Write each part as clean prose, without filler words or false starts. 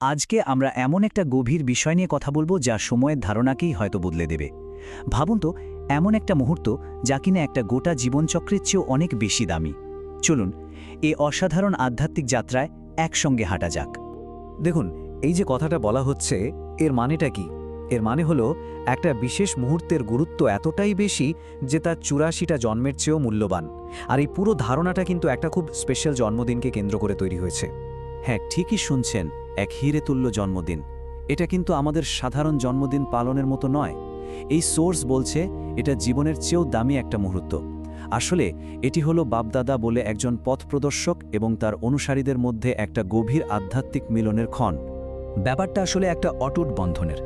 আজকে আমরা এমন একটা গভীর বিষয় নিয়ে কথা বলবো যা সময়ের ধারণাকেই হয়তো বদলে দেবে। ভাবুন তো, এমন একটা মুহূর্ত যা কিনা একটা গোটা জীবনচক্রের চেয়েও অনেক বেশি দামি। চলুন এ অসাধারণ আধ্যাত্মিক যাত্রায় একসঙ্গে হাঁটা যাক। দেখুন, এই যে কথাটা বলা হচ্ছে, এর মানেটা কি? এর মানে হলো একটা বিশেষ মুহূর্তের গুরুত্ব এতটাই বেশি যে তার ৮৪টা জন্মের চেয়েও মূল্যবান। আর এই পুরো ধারণাটা কিন্তু একটা খুব স্পেশাল জন্মদিনকে কেন্দ্র করে তৈরি হয়েছে। হ্যাঁ, ঠিকই শুনছেন, এক হিরেতুল্য জন্মদিন। এটা কিন্তু আমাদের সাধারণ জন্মদিন পালনের মতো নয়। এই সোর্স বলছে এটা জীবনের চেয়েও দামি একটা মুহূর্ত। আসলে এটি হলো বাপদাদা বলে একজন পথপ্রদর্শক এবং তার অনুসারীদের মধ্যে একটা গভীর আধ্যাত্মিক মিলনের ক্ষণ। ব্যাপারটা আসলে একটা অটুট বন্ধনের,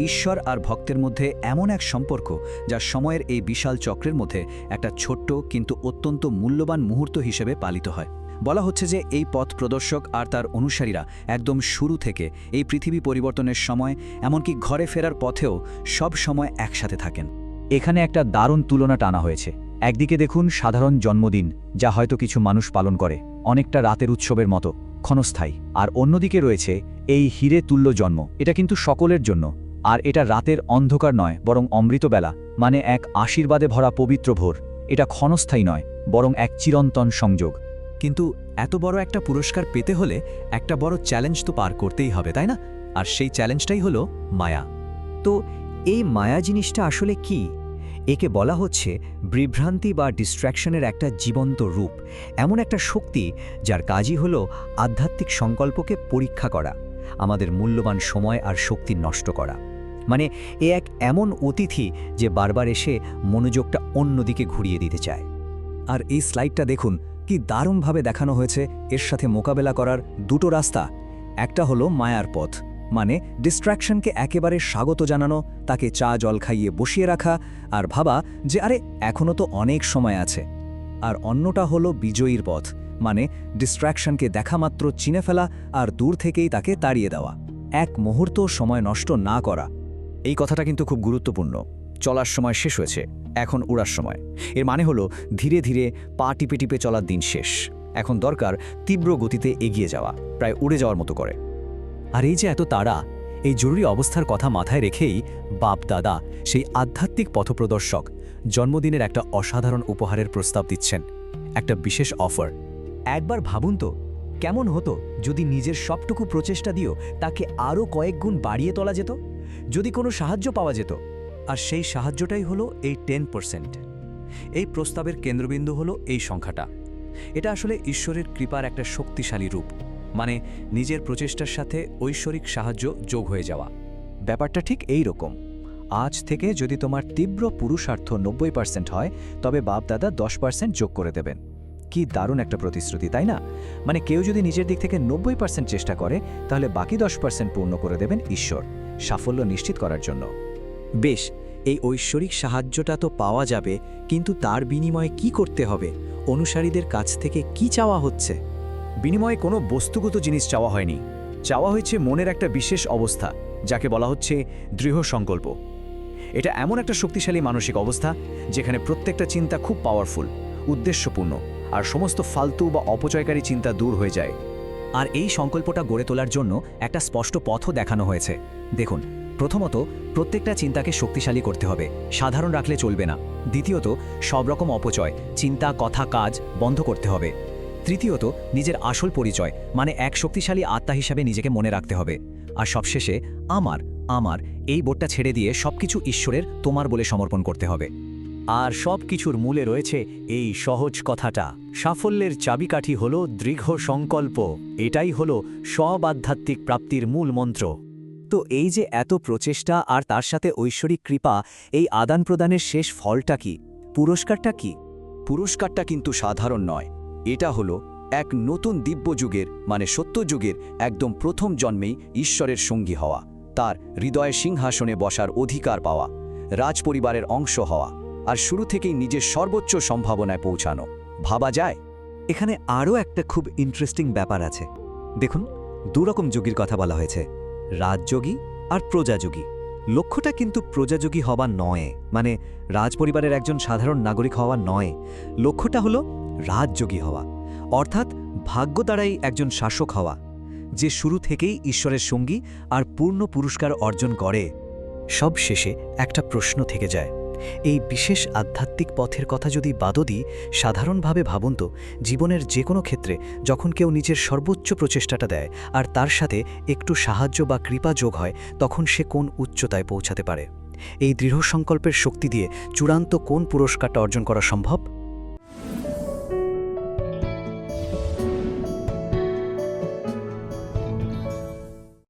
ঈশ্বর আর ভক্তের মধ্যে এমন এক সম্পর্ক যা সময়ের এই বিশাল চক্রের মধ্যে একটা ছোট্ট কিন্তু অত্যন্ত মূল্যবান মুহূর্ত হিসেবে পালিত হয়। বলা হচ্ছে যে এই পথ প্রদর্শক আর তার অনুসারীরা একদম শুরু থেকে এই পৃথিবী পরিবর্তনের সময়, এমনকি ঘরে ফেরার পথেও সব সময় একসাথে থাকেন। এখানে একটা দারুণ তুলনা টানা হয়েছে। একদিকে দেখুন সাধারণ জন্মদিন, যা হয়তো কিছু মানুষ পালন করে, অনেকটা রাতের উৎসবের মতো ক্ষণস্থায়ী। আর অন্যদিকে রয়েছে এই হিরে তুল্য জন্ম। এটা কিন্তু সকলের জন্য, আর এটা রাতের অন্ধকার নয়, বরং অমৃতবেলা, মানে এক আশীর্বাদে ভরা পবিত্র ভোর। এটা ক্ষণস্থায়ী নয়, বরং এক চিরন্তন সংযোগ। কিন্তু এত বড় একটা পুরস্কার পেতে হলে একটা বড় চ্যালেঞ্জ তো পার করতেই হবে, তাই না? আর সেই চ্যালেঞ্জটাই হলো মায়া। তো এই মায়া জিনিসটা আসলে কি? একে বলা হচ্ছে বিভ্রান্তি বা ডিস্ট্র্যাকশনের একটা জীবন্ত রূপ, এমন একটা শক্তি যার কাজই হলো আধ্যাত্মিক সংকল্পকে পরীক্ষা করা, আমাদের মূল্যবান সময় আর শক্তি নষ্ট করা। মানে এ এক এমন অতিথি যে বারবার এসে মনোযোগটা অন্যদিকে ঘুরিয়ে দিতে চায়। আর এই স্লাইডটা দেখুন, কি দারুণভাবে দেখানো হয়েছে এর সাথে মোকাবেলা করার দুটো রাস্তা। একটা হলো মায়ার পথ, মানে ডিস্ট্র্যাকশনকে একেবারে স্বাগত জানানো, তাকে চা জল খাইয়ে বসিয়ে রাখা আর ভাবা যে আরে এখনও তো অনেক সময় আছে। আর অন্যটা হলো বিজয়ীর পথ, মানে ডিস্ট্র্যাকশনকে দেখামাত্র চিনে ফেলা আর দূর থেকেই তাকে তাড়িয়ে দেওয়া, এক মুহূর্ত সময় নষ্ট না করা। এই কথাটা কিন্তু খুব গুরুত্বপূর্ণ। চলার সময় শেষ হয়েছে, এখন উড়ার সময়। এর মানে হলো ধীরে ধীরে পা টিপে টিপে চলার দিন শেষ, এখন দরকার তীব্র গতিতে এগিয়ে যাওয়া, প্রায় উড়ে যাওয়ার মতো করে। আর এই যে এত তাড়া, এই জরুরি অবস্থার কথা মাথায় রেখেই বাপ দাদা, সেই আধ্যাত্মিক পথপ্রদর্শক, জন্মদিনের একটা অসাধারণ উপহারের প্রস্তাব দিচ্ছেন, একটা বিশেষ অফার। একবার ভাবুন তো, কেমন হতো যদি নিজের সবটুকু প্রচেষ্টা দিয়েও তাকে আরও কয়েক গুণ বাড়িয়ে তোলা যেত, যদি কোনো সাহায্য পাওয়া যেত। আর সেই সাহায্যটাই হলো এই 10%। এই প্রস্তাবের কেন্দ্রবিন্দু হলো এই সংখ্যাটা। এটা আসলে ঈশ্বরের কৃপার একটা শক্তিশালী রূপ, মানে নিজের প্রচেষ্টার সাথে ঐশ্বরিক সাহায্য যোগ হয়ে যাওয়া। ব্যাপারটা ঠিক এই রকম। আজ থেকে যদি তোমার তীব্র পুরুষার্থ 90% হয়, তবে বাপদাদা 10% যোগ করে দেবেন। কি দারুণ একটা প্রতিশ্রুতি, তাই না? মানে কেউ যদি নিজের দিক থেকে 90% চেষ্টা করে, তাহলে বাকি 10% পূর্ণ করে দেবেন ঈশ্বর, সাফল্য নিশ্চিত করার জন্য। বেশ, এই ঐশ্বরিক সাহায্যটা তো পাওয়া যাবে, কিন্তু তার বিনিময়ে কি করতে হবে? অনুসারীদের কাছ থেকে কি চাওয়া হচ্ছে? বিনিময়ে কোনো বস্তুগত জিনিস চাওয়া হয়নি, চাওয়া হয়েছে মনের একটা বিশেষ অবস্থা, যাকে বলা হচ্ছে দৃঢ় সংকল্প। এটা এমন একটা শক্তিশালী মানসিক অবস্থা যেখানে প্রত্যেকটা চিন্তা খুব পাওয়ারফুল, উদ্দেশ্যপূর্ণ, আর সমস্ত ফালতু বা অপচয়কারী চিন্তা দূর হয়ে যায়। আর এই সংকল্পটা গড়ে তোলার জন্য একটা স্পষ্ট পথও দেখানো হয়েছে। দেখুন, প্রথমত, প্রত্যেকটা চিন্তাকে শক্তিশালী করতে হবে, সাধারণ রাখলে চলবে না। দ্বিতীয়ত, সব রকম অপচয়, চিন্তা, কথা, কাজ বন্ধ করতে হবে। তৃতীয়ত, নিজের আসল পরিচয়, মানে এক শক্তিশালী আত্মা হিসাবে নিজেকে মনে রাখতে হবে। আর সবশেষে আমার আমার এই বোর্ডটা ছেড়ে দিয়ে সবকিছু ঈশ্বরের তোমার বলে সমর্পণ করতে হবে। আর সব কিছুর মূলে রয়েছে এই সহজ কথাটা, সাফল্যের চাবিকাঠি হলো দৃঢ় সংকল্প। এটাই হলো সব আধ্যাত্মিক প্রাপ্তির মূল মন্ত্র। তো এই যে এত প্রচেষ্টা আর তার সাথে ঐশ্বরিক কৃপা, এই আদান প্রদানের শেষ ফলটা কি? পুরস্কারটা কি? পুরস্কারটা কিন্তু সাধারণ নয়। এটা হলো এক নতুন দিব্যযুগের, মানে সত্যযুগের একদম প্রথম জন্মেই ঈশ্বরের সঙ্গী হওয়া, তার হৃদয়ের সিংহাসনে বসার অধিকার পাওয়া, রাজপরিবারের অংশ হওয়া, আর শুরু থেকেই নিজের সর্বোচ্চ সম্ভাবনায় পৌঁছানো। ভাবা যায়? এখানে আরও একটা খুব ইন্টারেস্টিং ব্যাপার আছে। দেখুন, দুরকম যোগীর কথা বলা হয়েছে, রাজযোগী আর প্রজাযোগী। লক্ষ্যটা কিন্তু প্রজাযোগী হওয়া নয়, মানে রাজপরিবারের একজন সাধারণ নাগরিক হওয়া নয়। লক্ষ্যটা হলো রাজযোগী হওয়া, অর্থাৎ ভাগ্য দ্বারাই একজন শাসক হওয়া। যে শুরু থেকেই ঈশ্বরের সঙ্গী আর পূর্ণ পুরস্কার অর্জন করে। সব শেষে একটা প্রশ্ন থেকে যায়, এই বিশেষ আধ্যাত্মিক পথের কথা যদি বাদও দিই, সাধারণভাবে ভাবুন তো, জীবনের যে কোনো ক্ষেত্রে যখন কেউ নিজের সর্বোচ্চ প্রচেষ্টাটা দেয় আর তার সাথে একটু সাহায্য বা কৃপা যোগ হয়, তখন সে কোন উচ্চতায় পৌঁছাতে পারে? এই দৃঢ় সংকল্পের শক্তি দিয়ে চূড়ান্ত কোন পুরস্কারটা অর্জন করা সম্ভব?